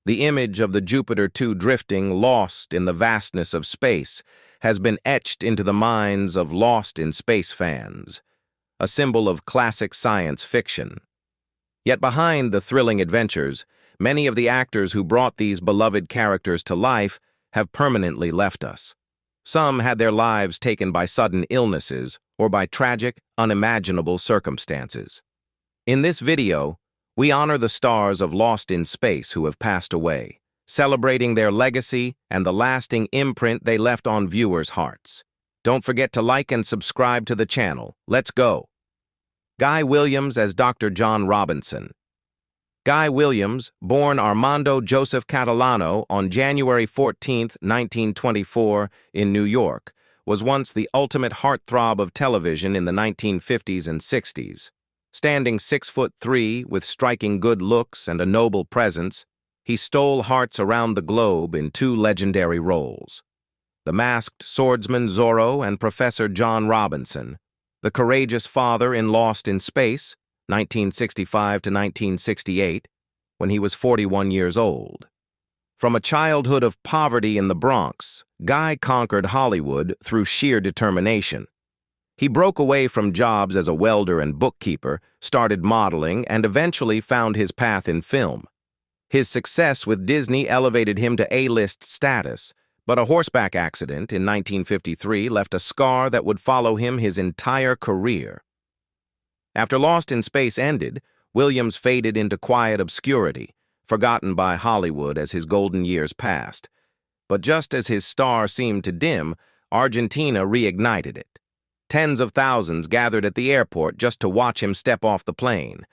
The image of the Jupiter 2 drifting, lost in the vastness of space, has been etched into the minds of Lost in Space fans, a symbol of classic science fiction. Yet behind the thrilling adventures, many of the actors who brought these beloved characters to life have permanently left us. Some had their lives taken by sudden illnesses or by tragic, unimaginable circumstances. In this video, we honor the stars of Lost in Space who have passed away, celebrating their legacy and the lasting imprint they left on viewers' hearts. Don't forget to like and subscribe to the channel. Let's go! Guy Williams as Dr. John Robinson. Guy Williams, born Armando Joseph Catalano on January 14, 1924, in New York, was once the ultimate heartthrob of television in the 1950s and 60s. Standing 6'3", with striking good looks and a noble presence, he stole hearts around the globe in two legendary roles: the masked swordsman Zorro and Professor John Robinson, the courageous father in Lost in Space, 1965 to 1968, when he was 41 years old. From a childhood of poverty in the Bronx, Guy conquered Hollywood through sheer determination. He broke away from jobs as a welder and bookkeeper, started modeling, and eventually found his path in film. His success with Disney elevated him to A-list status, but a horseback accident in 1953 left a scar that would follow him his entire career. After Lost in Space ended, Williams faded into quiet obscurity, forgotten by Hollywood as his golden years passed. But just as his star seemed to dim, Argentina reignited it. Tens of thousands gathered at the airport just to watch him step off the plane.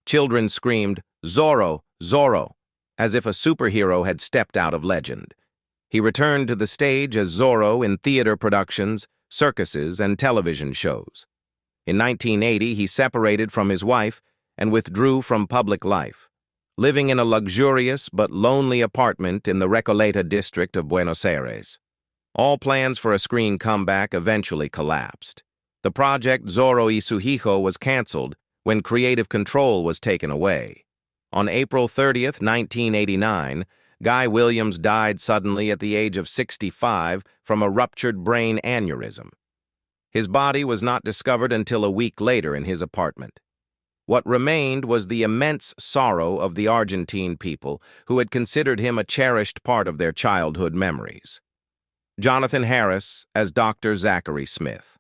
Children screamed, "Zorro, Zorro," as if a superhero had stepped out of legend. He returned to the stage as Zorro in theater productions, circuses, and television shows. In 1980, he separated from his wife and withdrew from public life, living in a luxurious but lonely apartment in the Recoleta district of Buenos Aires. All plans for a screen comeback eventually collapsed. The project Zorro y su Hijo was canceled when creative control was taken away. On April 30, 1989, Guy Williams died suddenly at the age of 65 from a ruptured brain aneurysm. His body was not discovered until a week later in his apartment. What remained was the immense sorrow of the Argentine people who had considered him a cherished part of their childhood memories. Jonathan Harris as Dr. Zachary Smith.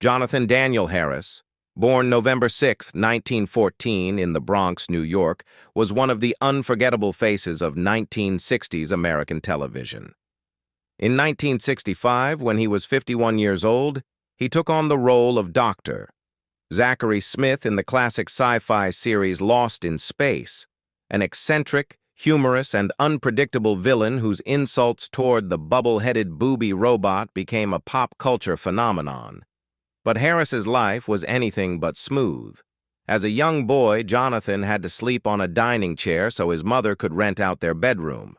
Jonathan Daniel Harris, born November 6, 1914 in the Bronx, New York, was one of the unforgettable faces of 1960s American television. In 1965, when he was 51 years old, he took on the role of Dr. Zachary Smith in the classic sci-fi series Lost in Space, an eccentric, humorous, and unpredictable villain whose insults toward the bubble-headed booby robot became a pop culture phenomenon. But Harris's life was anything but smooth. As a young boy, Jonathan had to sleep on a dining chair so his mother could rent out their bedroom.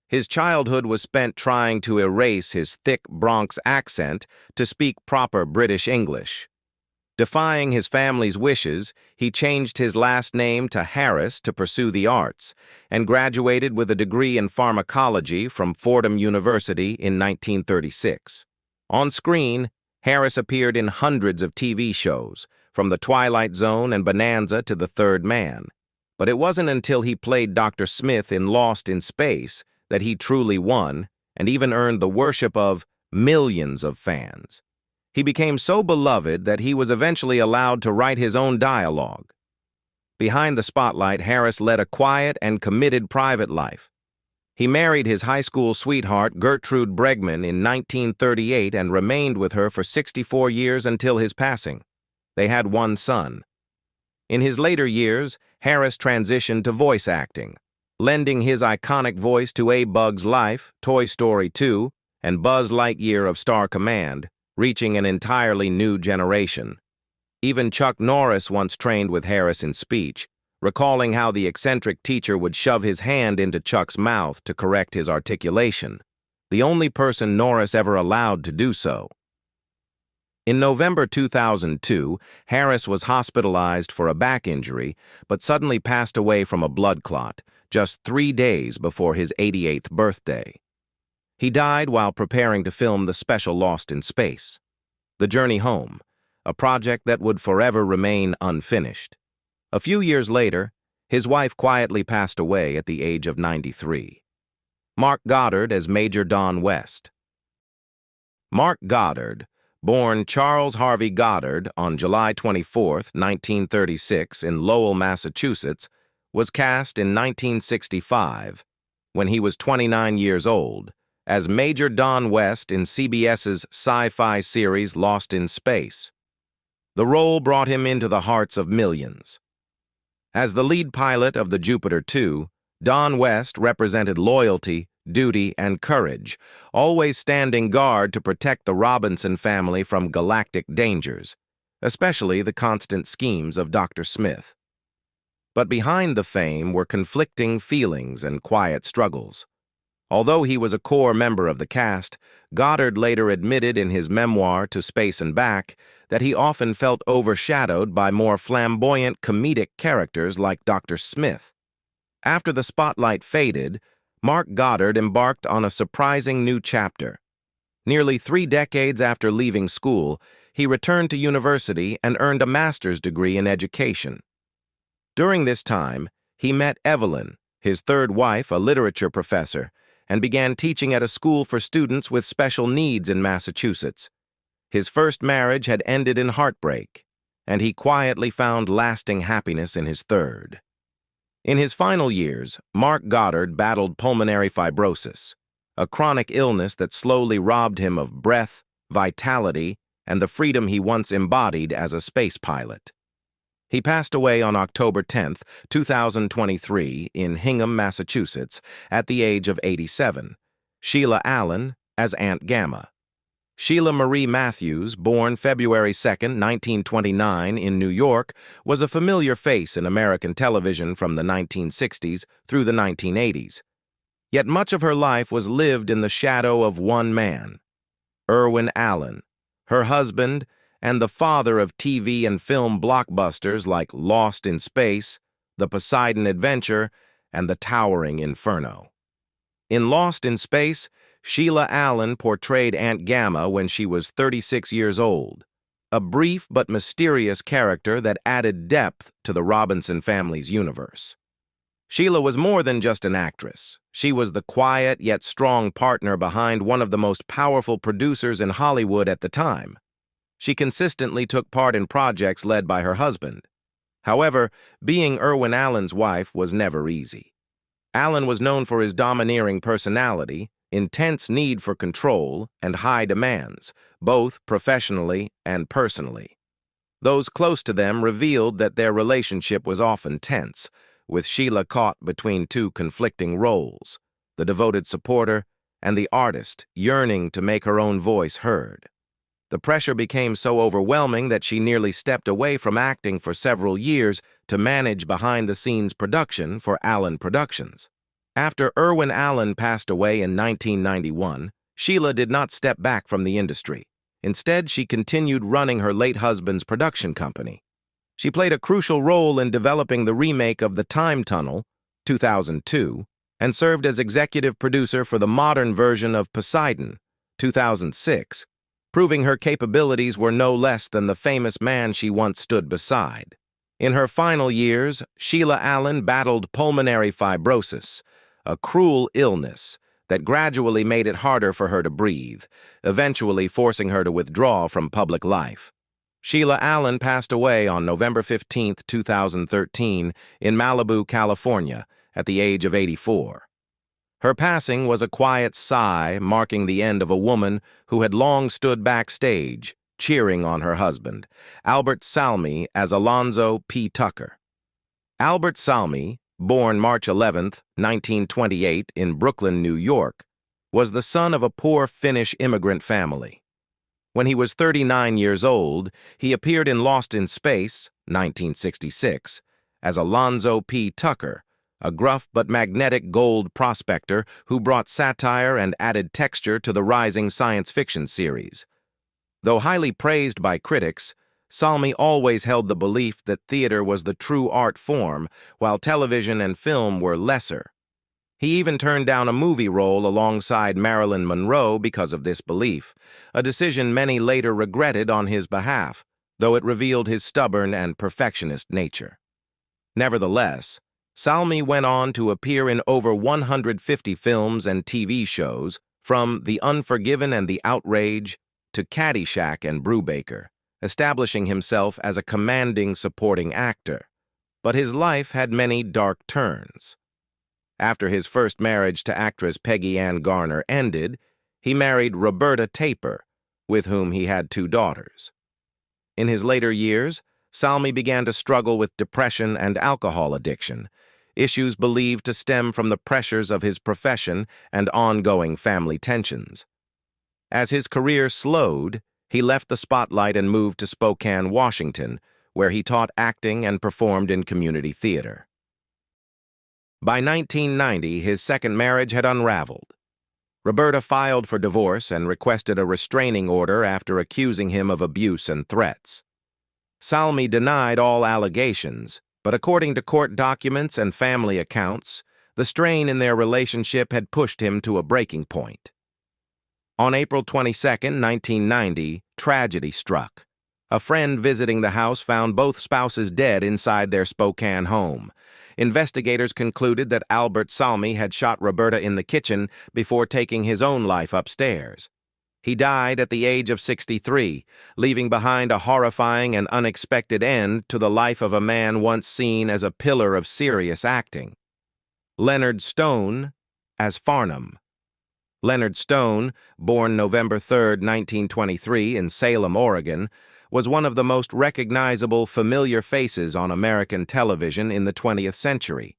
His childhood was spent trying to erase his thick Bronx accent to speak proper British English. Defying his family's wishes, he changed his last name to Harris to pursue the arts, and graduated with a degree in pharmacology from Fordham University in 1936. On screen, Harris appeared in hundreds of TV shows, from The Twilight Zone and Bonanza to The Third Man. But it wasn't until he played Dr. Smith in Lost in Space that he truly won, and even earned the worship of millions of fans. He became so beloved that he was eventually allowed to write his own dialogue. Behind the spotlight, Harris led a quiet and committed private life. He married his high school sweetheart, Gertrude Bregman, in 1938 and remained with her for 64 years until his passing. They had one son. In his later years, Harris transitioned to voice acting, lending his iconic voice to A Bug's Life, Toy Story 2, and Buzz Lightyear of Star Command, reaching an entirely new generation. Even Chuck Norris once trained with Harris in speech, recalling how the eccentric teacher would shove his hand into Chuck's mouth to correct his articulation, the only person Norris ever allowed to do so. In November 2002, Harris was hospitalized for a back injury, but suddenly passed away from a blood clot just 3 days before his 88th birthday. He died while preparing to film the special Lost in Space, The Journey Home, a project that would forever remain unfinished. A few years later, his wife quietly passed away at the age of 93. Mark Goddard as Major Don West. Mark Goddard, born Charles Harvey Goddard on July 24, 1936, in Lowell, Massachusetts, was cast in 1965, when he was 29 years old, as Major Don West in CBS's sci-fi series Lost in Space. The role brought him into the hearts of millions. As the lead pilot of the Jupiter 2, Don West represented loyalty, duty, and courage, always standing guard to protect the Robinson family from galactic dangers, especially the constant schemes of Dr. Smith. But behind the fame were conflicting feelings and quiet struggles. Although he was a core member of the cast, Goddard later admitted in his memoir To Space and Back that he often felt overshadowed by more flamboyant comedic characters like Dr. Smith. After the spotlight faded, Mark Goddard embarked on a surprising new chapter. Nearly 3 decades after leaving school, he returned to university and earned a master's degree in education. During this time, he met Evelyn, his third wife, a literature professor, and began teaching at a school for students with special needs in Massachusetts. His first marriage had ended in heartbreak, and he quietly found lasting happiness in his third. In his final years, Mark Goddard battled pulmonary fibrosis, a chronic illness that slowly robbed him of breath, vitality, and the freedom he once embodied as a space pilot. He passed away on October 10, 2023, in Hingham, Massachusetts, at the age of 87. Sheila Allen as Aunt Gamma. Sheila Marie Matthews, born February 2, 1929, in New York, was a familiar face in American television from the 1960s through the 1980s. Yet much of her life was lived in the shadow of one man, Irwin Allen, her husband, and the father of TV and film blockbusters like Lost in Space, The Poseidon Adventure, and The Towering Inferno. In Lost in Space, Sheila Allen portrayed Aunt Gamma when she was 36 years old, a brief but mysterious character that added depth to the Robinson family's universe. Sheila was more than just an actress. She was the quiet yet strong partner behind one of the most powerful producers in Hollywood at the time. She consistently took part in projects led by her husband. However, being Irwin Allen's wife was never easy. Allen was known for his domineering personality, intense need for control, and high demands, both professionally and personally. Those close to them revealed that their relationship was often tense, with Sheila caught between 2 conflicting roles, the devoted supporter and the artist yearning to make her own voice heard. The pressure became so overwhelming that she nearly stepped away from acting for several years to manage behind-the-scenes production for Allen Productions. After Irwin Allen passed away in 1991, Sheila did not step back from the industry. Instead, she continued running her late husband's production company. She played a crucial role in developing the remake of The Time Tunnel, 2002, and served as executive producer for the modern version of Poseidon, 2006, proving her capabilities were no less than the famous man she once stood beside. In her final years, Sheila Allen battled pulmonary fibrosis, a cruel illness that gradually made it harder for her to breathe, eventually forcing her to withdraw from public life. Sheila Allen passed away on November 15, 2013, in Malibu, California, at the age of 84. Her passing was a quiet sigh marking the end of a woman who had long stood backstage, cheering on her husband, Albert Salmei, as Alonzo P. Tucker. Albert Salmei, born March 11, 1928, in Brooklyn, New York, was the son of a poor Finnish immigrant family. When he was 39 years old, he appeared in Lost in Space, 1966, as Alonzo P. Tucker, a gruff but magnetic gold prospector who brought satire and added texture to the rising science fiction series. Though highly praised by critics, Salmei always held the belief that theater was the true art form, while television and film were lesser. He even turned down a movie role alongside Marilyn Monroe because of this belief, a decision many later regretted on his behalf, though it revealed his stubborn and perfectionist nature. Nevertheless, Salmei went on to appear in over 150 films and TV shows, from The Unforgiven and the Outrage to Caddyshack and Brubaker, establishing himself as a commanding supporting actor. But his life had many dark turns. After his first marriage to actress Peggy Ann Garner ended, he married Roberta Taper, with whom he had 2 daughters. In his later years, Salmei began to struggle with depression and alcohol addiction, issues believed to stem from the pressures of his profession and ongoing family tensions. As his career slowed, he left the spotlight and moved to Spokane, Washington, where he taught acting and performed in community theater. By 1990, his second marriage had unraveled. Roberta filed for divorce and requested a restraining order after accusing him of abuse and threats. Salmei denied all allegations, but according to court documents and family accounts, the strain in their relationship had pushed him to a breaking point. On April 22, 1990, tragedy struck. A friend visiting the house found both spouses dead inside their Spokane home. Investigators concluded that Albert Salmei had shot Roberta in the kitchen before taking his own life upstairs. He died at the age of 63, leaving behind a horrifying and unexpected end to the life of a man once seen as a pillar of serious acting. Leonard Stone as Farnham. Leonard Stone, born November 3, 1923, in Salem, Oregon, was one of the most recognizable familiar faces on American television in the 20th century.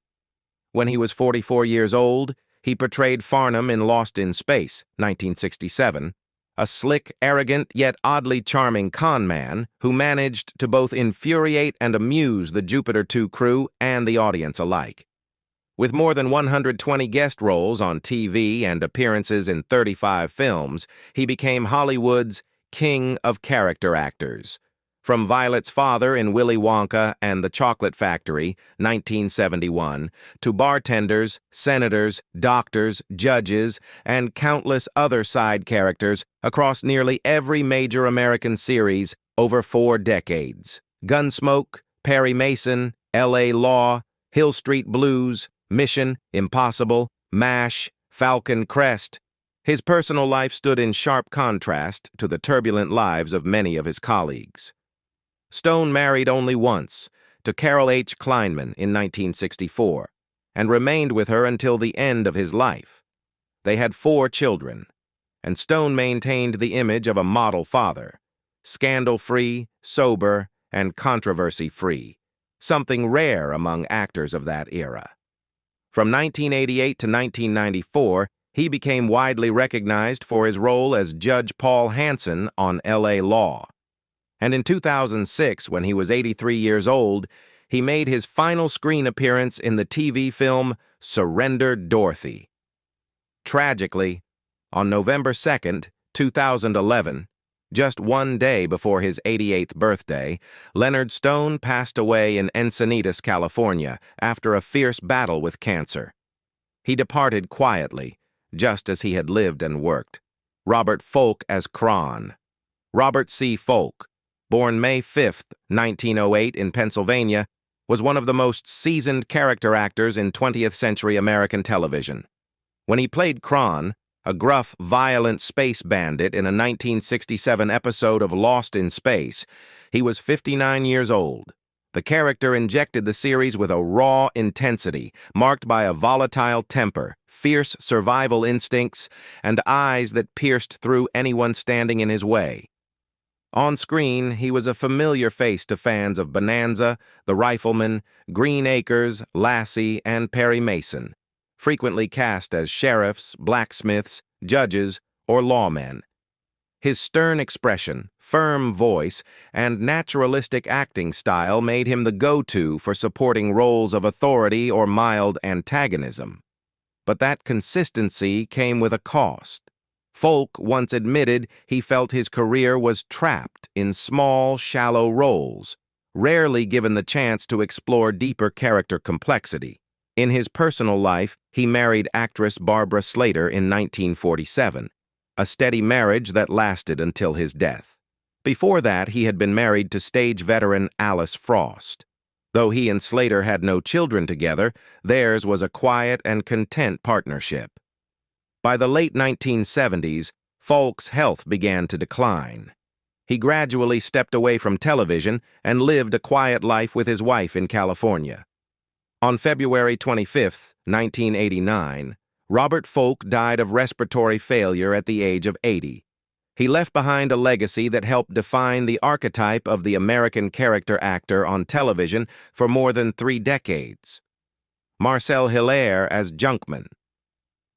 When he was 44 years old, he portrayed Farnham in Lost in Space, 1967, a slick, arrogant, yet oddly charming con man who managed to both infuriate and amuse the Jupiter 2 crew and the audience alike. With more than 120 guest roles on TV and appearances in 35 films, he became Hollywood's king of character actors. From Violet's father in Willy Wonka and the Chocolate Factory, 1971, to bartenders, senators, doctors, judges, and countless other side characters across nearly every major American series over 4 decades. Gunsmoke, Perry Mason, L.A. Law, Hill Street Blues, Mission, Impossible, MASH, Falcon Crest. His personal life stood in sharp contrast to the turbulent lives of many of his colleagues. Stone married only once, to Carol H. Kleinman in 1964, and remained with her until the end of his life. They had 4 children, and Stone maintained the image of a model father, scandal-free, sober, and controversy-free, something rare among actors of that era. From 1988 to 1994, he became widely recognized for his role as Judge Paul Hansen on L.A. Law. And in 2006, when he was 83 years old, he made his final screen appearance in the TV film Surrender Dorothy. Tragically, on November 2, 2011, just 1 day before his 88th birthday, Leonard Stone passed away in Encinitas, California, after a fierce battle with cancer. He departed quietly, just as he had lived and worked. Robert Folk as Kron. Robert C. Folk, born May 5, 1908 in Pennsylvania, was one of the most seasoned character actors in 20th century American television. When he played Kron, a gruff, violent space bandit in a 1967 episode of Lost in Space, he was 59 years old. The character injected the series with a raw intensity, marked by a volatile temper, fierce survival instincts, and eyes that pierced through anyone standing in his way. On screen, he was a familiar face to fans of Bonanza, The Rifleman, Green Acres, Lassie, and Perry Mason, frequently cast as sheriffs, blacksmiths, judges, or lawmen. His stern expression, firm voice, and naturalistic acting style made him the go-to for supporting roles of authority or mild antagonism. But that consistency came with a cost. Folk once admitted he felt his career was trapped in small, shallow roles, rarely given the chance to explore deeper character complexity. In his personal life, he married actress Barbara Slater in 1947, a steady marriage that lasted until his death. Before that, he had been married to stage veteran Alice Frost. Though he and Slater had no children together, theirs was a quiet and content partnership. By the late 1970s, Folk's health began to decline. He gradually stepped away from television and lived a quiet life with his wife in California. On February 25, 1989, Robert Folk died of respiratory failure at the age of 80. He left behind a legacy that helped define the archetype of the American character actor on television for more than 3 decades. Marcel Hillair as Junkman.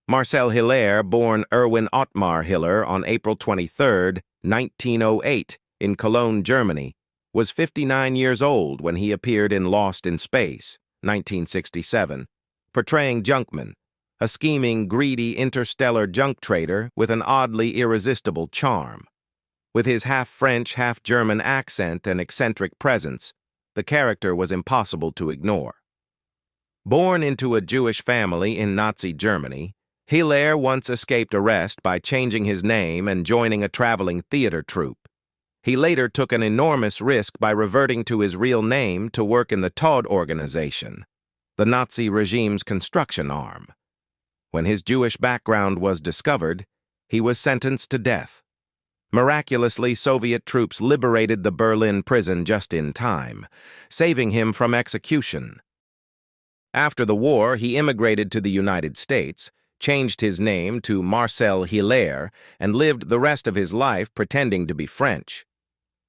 Marcel Hillair, born Erwin Ottmar Hiller on April 23, 1908, in Cologne, Germany, was 59 years old when he appeared in Lost in Space, 1967, portraying Junkman, a scheming, greedy interstellar junk trader with an oddly irresistible charm. With his half-French, half-German accent and eccentric presence, the character was impossible to ignore. Born into a Jewish family in Nazi Germany, Hillair once escaped arrest by changing his name and joining a traveling theater troupe. He later took an enormous risk by reverting to his real name to work in the Todt organization, the Nazi regime's construction arm. When his Jewish background was discovered, he was sentenced to death. Miraculously, Soviet troops liberated the Berlin prison just in time, saving him from execution. After the war, he immigrated to the United States, changed his name to Marcel Hillair, and lived the rest of his life pretending to be French.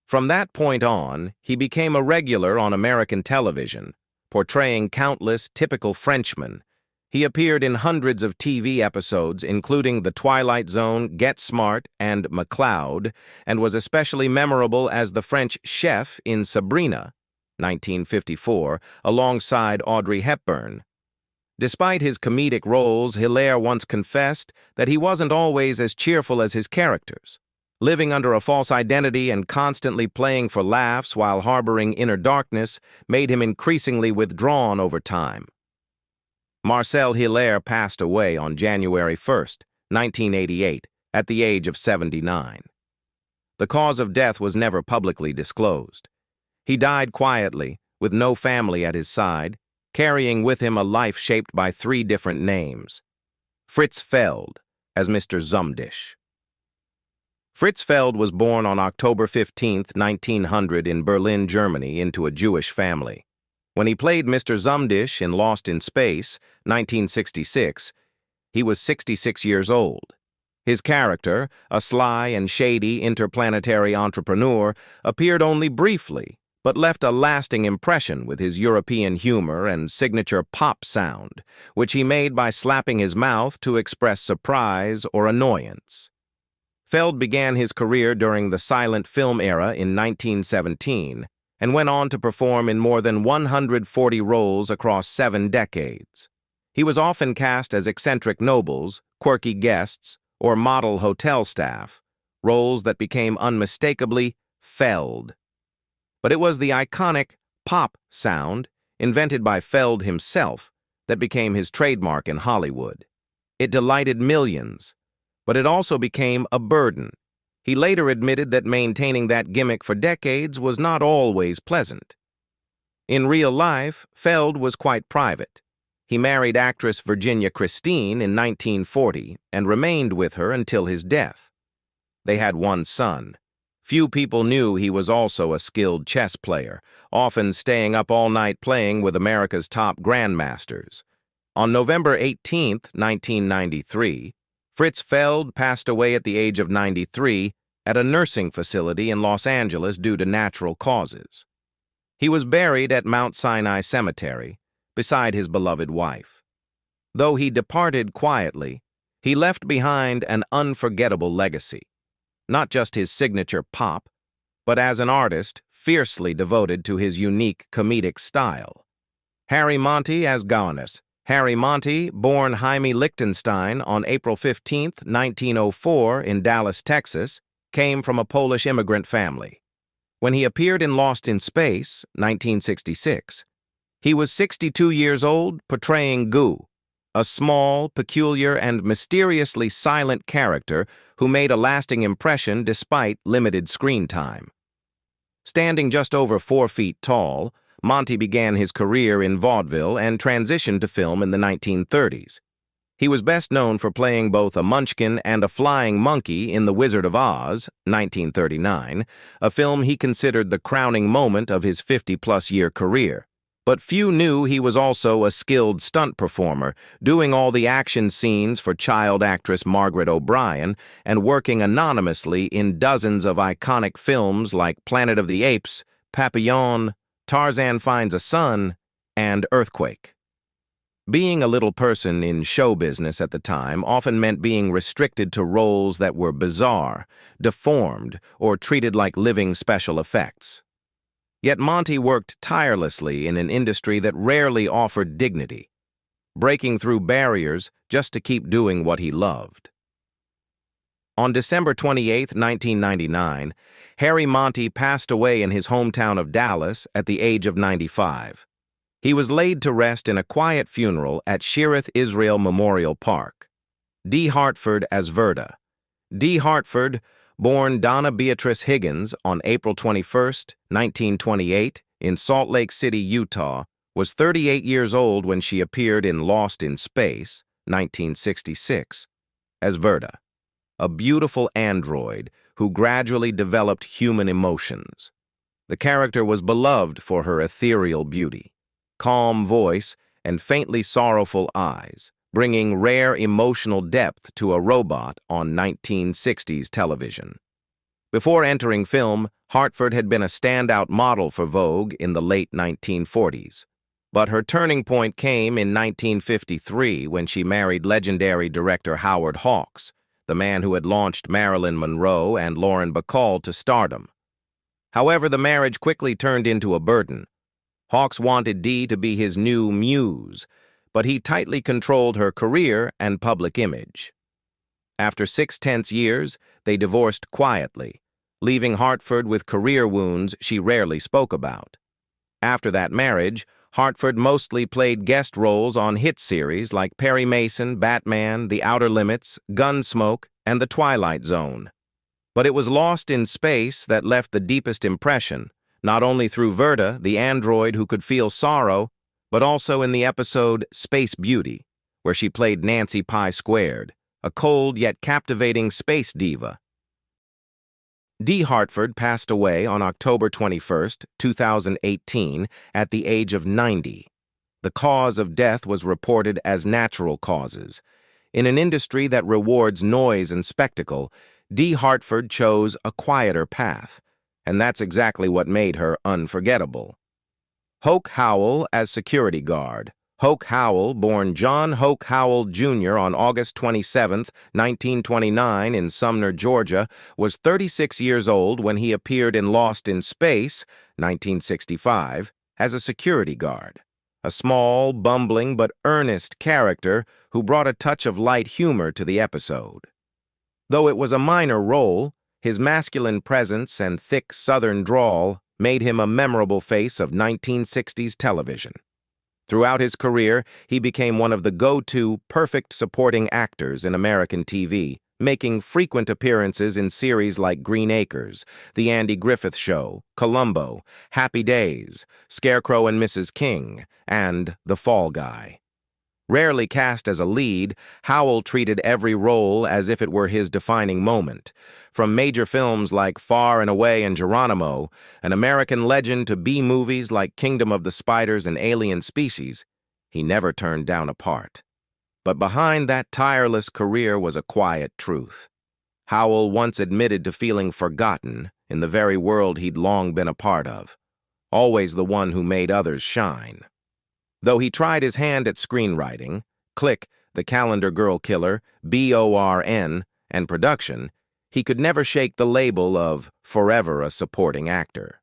From that point on, he became a regular on American television, portraying countless typical Frenchmen. He appeared in hundreds of TV episodes, including The Twilight Zone, Get Smart, and McCloud, and was especially memorable as the French chef in Sabrina, 1954, alongside Audrey Hepburn. Despite his comedic roles, Hillair once confessed that he wasn't always as cheerful as his characters. Living under a false identity and constantly playing for laughs while harboring inner darkness made him increasingly withdrawn over time. Marcel Hillair passed away on January 1, 1988, at the age of 79. The cause of death was never publicly disclosed. He died quietly, with no family at his side, carrying with him a life shaped by 3 different names. Fritz Feld, as Mr. Zumdisch. Fritz Feld was born on October 15, 1900, in Berlin, Germany, into a Jewish family. When he played Mr. Zumdisch in Lost in Space, 1966, he was 66 years old. His character, a sly and shady interplanetary entrepreneur, appeared only briefly, but left a lasting impression with his European humor and signature pop sound, which he made by slapping his mouth to express surprise or annoyance. Feld began his career during the silent film era in 1917, and went on to perform in more than 140 roles across 7 decades. He was often cast as eccentric nobles, quirky guests, or model hotel staff, roles that became unmistakably Feld. But it was the iconic pop sound, invented by Feld himself, that became his trademark in Hollywood. It delighted millions, but it also became a burden. He later admitted that maintaining that gimmick for decades was not always pleasant. In real life, Feld was quite private. He married actress Virginia Christine in 1940 and remained with her until his death. They had 1 son. Few people knew he was also a skilled chess player, often staying up all night playing with America's top grandmasters. On November 18, 1993, Fritz Feld passed away at the age of 93 at a nursing facility in Los Angeles due to natural causes. He was buried at Mount Sinai Cemetery, beside his beloved wife. Though he departed quietly, he left behind an unforgettable legacy. Not just his signature pop, but as an artist fiercely devoted to his unique comedic style. Harry Monty as Goddard, Harry Monty, born Jaime Lichtenstein on April 15, 1904 in Dallas, Texas, came from a Polish immigrant family. When he appeared in Lost in Space, 1966, he was 62 years old, portraying Goo, a small, peculiar, and mysteriously silent character who made a lasting impression despite limited screen time. Standing just over 4 feet tall, Monty began his career in vaudeville and transitioned to film in the 1930s. He was best known for playing both a munchkin and a flying monkey in The Wizard of Oz, 1939, a film he considered the crowning moment of his 50-plus-year career. But few knew he was also a skilled stunt performer, doing all the action scenes for child actress Margaret O'Brien and working anonymously in dozens of iconic films like Planet of the Apes, Papillon, Tarzan Finds a Son, and Earthquake. Being a little person in show business at the time often meant being restricted to roles that were bizarre, deformed, or treated like living special effects. Yet Monty worked tirelessly in an industry that rarely offered dignity, breaking through barriers just to keep doing what he loved. On December 28, 1999, Harry Monty passed away in his hometown of Dallas at the age of 95. He was laid to rest in a quiet funeral at Shearith Israel Memorial Park. D. Hartford as Verda. D. Hartford, born Donna Beatrice Higgins on April 21, 1928, in Salt Lake City, Utah, was 38 years old when she appeared in Lost in Space, 1966, as Verda, a beautiful android who gradually developed human emotions. The character was beloved for her ethereal beauty, calm voice, and faintly sorrowful eyes, bringing rare emotional depth to a robot on 1960s television. Before entering film, Hartford had been a standout model for Vogue in the late 1940s. But her turning point came in 1953 when she married legendary director Howard Hawks, the man who had launched Marilyn Monroe and Lauren Bacall to stardom. However, the marriage quickly turned into a burden. Hawks wanted Dee to be his new muse, but he tightly controlled her career and public image. After 6 tense years, they divorced quietly, leaving Hartford with career wounds she rarely spoke about. After that marriage, Hartford mostly played guest roles on hit series like Perry Mason, Batman, The Outer Limits, Gunsmoke, and The Twilight Zone. But it was Lost in Space that left the deepest impression, not only through Verda, the android who could feel sorrow, but also in the episode Space Beauty, where she played Nancy Pie Squared, a cold yet captivating space diva. Dee Hartford passed away on October 21, 2018, at the age of 90. The cause of death was reported as natural causes. In an industry that rewards noise and spectacle, Dee Hartford chose a quieter path, and that's exactly what made her unforgettable. Hoke Howell as security guard. Hoke Howell, born John Hoke Howell, Jr. on August 27, 1929 in Sumner, Georgia, was 36 years old when he appeared in Lost in Space, 1965, as a security guard, a small, bumbling, but earnest character who brought a touch of light humor to the episode. Though it was a minor role, his masculine presence and thick Southern drawl made him a memorable face of 1960s television. Throughout his career, he became one of the go-to perfect supporting actors in American TV, making frequent appearances in series like Green Acres, The Andy Griffith Show, Columbo, Happy Days, Scarecrow and Mrs. King, and The Fall Guy. Rarely cast as a lead, Howell treated every role as if it were his defining moment. From major films like Far and Away and Geronimo, an American legend, to B-movies like Kingdom of the Spiders and Alien Species, he never turned down a part. But behind that tireless career was a quiet truth. Howell once admitted to feeling forgotten in the very world he'd long been a part of, always the one who made others shine. Though he tried his hand at screenwriting, Click, The Calendar Girl Killer, BORN, and production, he could never shake the label of forever a supporting actor.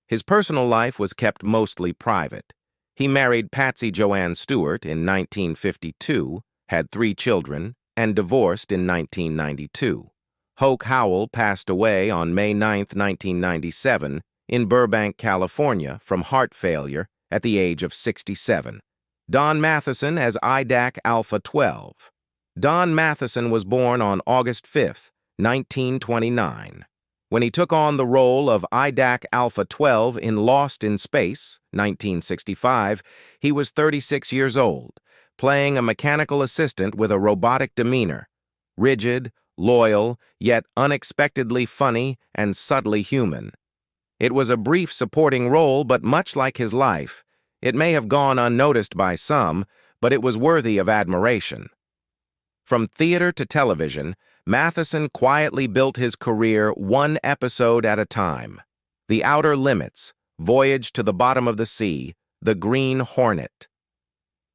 His personal life was kept mostly private. He married Patsy Joanne Stewart in 1952, had 3 children, and divorced in 1992. Howell passed away on May 9, 1997, in Burbank, California, from heart failure at the age of 67. Don Matheson as IDAC Alpha 12. Don Matheson was born on August 5, 1929. When he took on the role of IDAC Alpha 12 in Lost in Space, 1965, he was 36 years old, playing a mechanical assistant with a robotic demeanor, rigid, loyal, yet unexpectedly funny and subtly human. It was a brief supporting role, but much like his life, it may have gone unnoticed by some, but it was worthy of admiration. From theater to television, Matheson quietly built his career one episode at a time. The Outer Limits, Voyage to the Bottom of the Sea, The Green Hornet.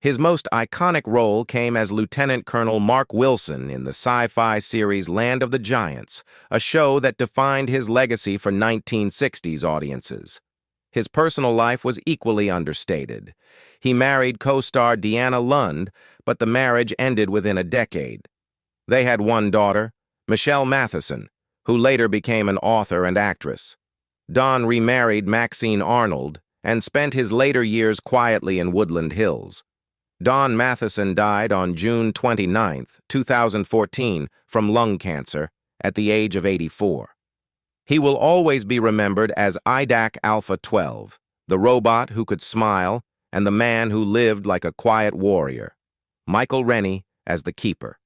His most iconic role came as Lieutenant Colonel Mark Wilson in the sci-fi series Land of the Giants, a show that defined his legacy for 1960s audiences. His personal life was equally understated. He married co-star Deanna Lund, but the marriage ended within a decade. They had one daughter, Michelle Matheson, who later became an author and actress. Don remarried Maxine Arnold and spent his later years quietly in Woodland Hills. Don Matheson died on June 29, 2014, from lung cancer at the age of 84. He will always be remembered as IDAC Alpha 12, the robot who could smile and the man who lived like a quiet warrior. Michael Renie as the Keeper.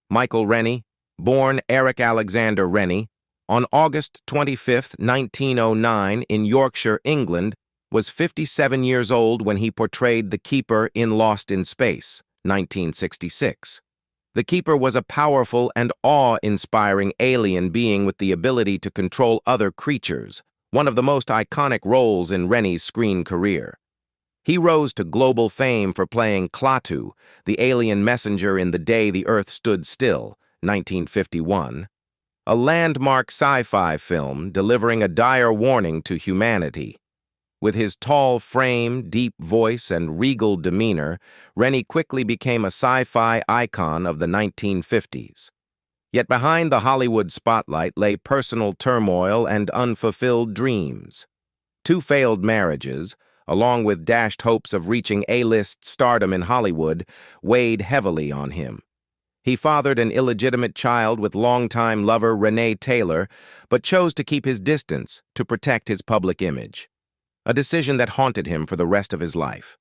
Michael Renie, born Eric Alexander Renie, on August 25, 1909 in Yorkshire, England, was 57 years old when he portrayed the Keeper in Lost in Space, 1966. The Keeper was a powerful and awe-inspiring alien being with the ability to control other creatures, one of the most iconic roles in Renie's screen career. He rose to global fame for playing Klaatu, the alien messenger in The Day the Earth Stood Still, 1951, a landmark sci-fi film delivering a dire warning to humanity. With his tall frame, deep voice, and regal demeanor, Renie quickly became a sci-fi icon of the 1950s. Yet behind the Hollywood spotlight lay personal turmoil and unfulfilled dreams. 2 failed marriages, along with dashed hopes of reaching A-list stardom in Hollywood, weighed heavily on him. He fathered an illegitimate child with longtime lover Renee Taylor, but chose to keep his distance to protect his public image, a decision that haunted him for the rest of his life.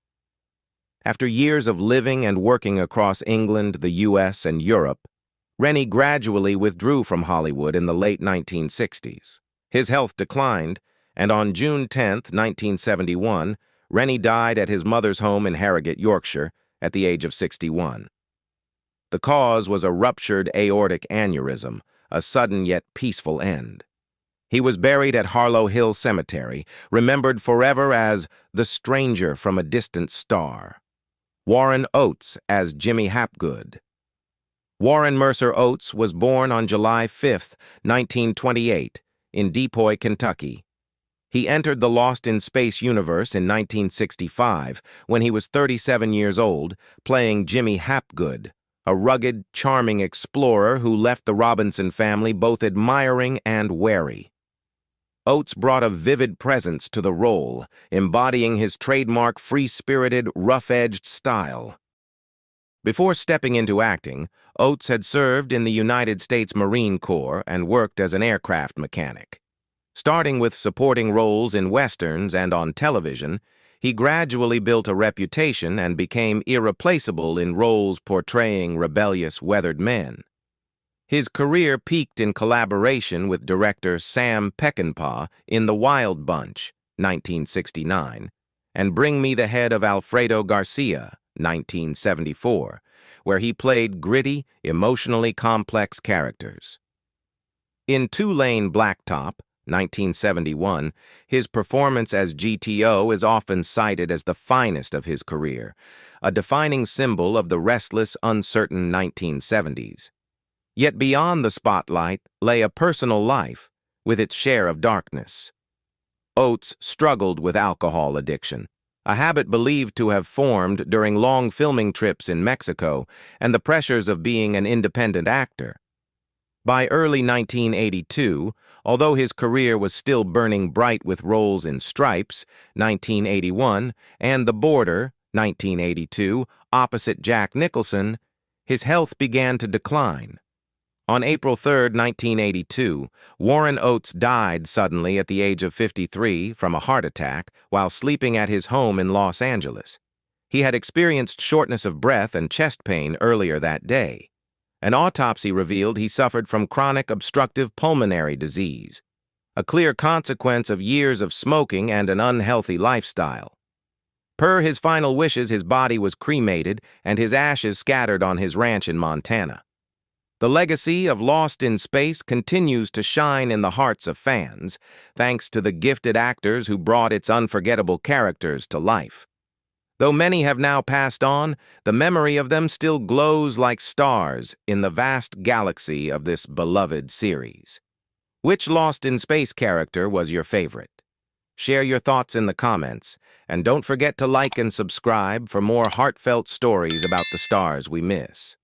After years of living and working across England, the U.S., and Europe, Renie gradually withdrew from Hollywood in the late 1960s. His health declined, and on June 10, 1971, Renie died at his mother's home in Harrogate, Yorkshire, at the age of 61. The cause was a ruptured aortic aneurysm, a sudden yet peaceful end. He was buried at Harlow Hill Cemetery, remembered forever as the stranger from a distant star. Warren Oats as Jimmy Hapgood. Warren Mercer Oats was born on July 5, 1928, in Depoy, Kentucky. He entered the Lost in Space universe in 1965 when he was 37 years old, playing Jimmy Hapgood, a rugged, charming explorer who left the Robinson family both admiring and wary. Oats brought a vivid presence to the role, embodying his trademark free-spirited, rough-edged style. Before stepping into acting, Oats had served in the United States Marine Corps and worked as an aircraft mechanic. Starting with supporting roles in westerns and on television, he gradually built a reputation and became irreplaceable in roles portraying rebellious, weathered men. His career peaked in collaboration with director Sam Peckinpah in The Wild Bunch, 1969, and Bring Me the Head of Alfredo Garcia, 1974, where he played gritty, emotionally complex characters. In Two-Lane Blacktop, 1971, his performance as GTO is often cited as the finest of his career, a defining symbol of the restless, uncertain 1970s. Yet beyond the spotlight lay a personal life, with its share of darkness. Oats struggled with alcohol addiction, a habit believed to have formed during long filming trips in Mexico and the pressures of being an independent actor. By early 1982, although his career was still burning bright with roles in Stripes, 1981, and The Border, 1982, opposite Jack Nicholson, his health began to decline. On April 3, 1982, Warren Oates died suddenly at the age of 53 from a heart attack while sleeping at his home in Los Angeles. He had experienced shortness of breath and chest pain earlier that day. An autopsy revealed he suffered from chronic obstructive pulmonary disease, a clear consequence of years of smoking and an unhealthy lifestyle. Per his final wishes, his body was cremated and his ashes scattered on his ranch in Montana. The legacy of Lost in Space continues to shine in the hearts of fans, thanks to the gifted actors who brought its unforgettable characters to life. Though many have now passed on, the memory of them still glows like stars in the vast galaxy of this beloved series. Which Lost in Space character was your favorite? Share your thoughts in the comments, and don't forget to like and subscribe for more heartfelt stories about the stars we miss.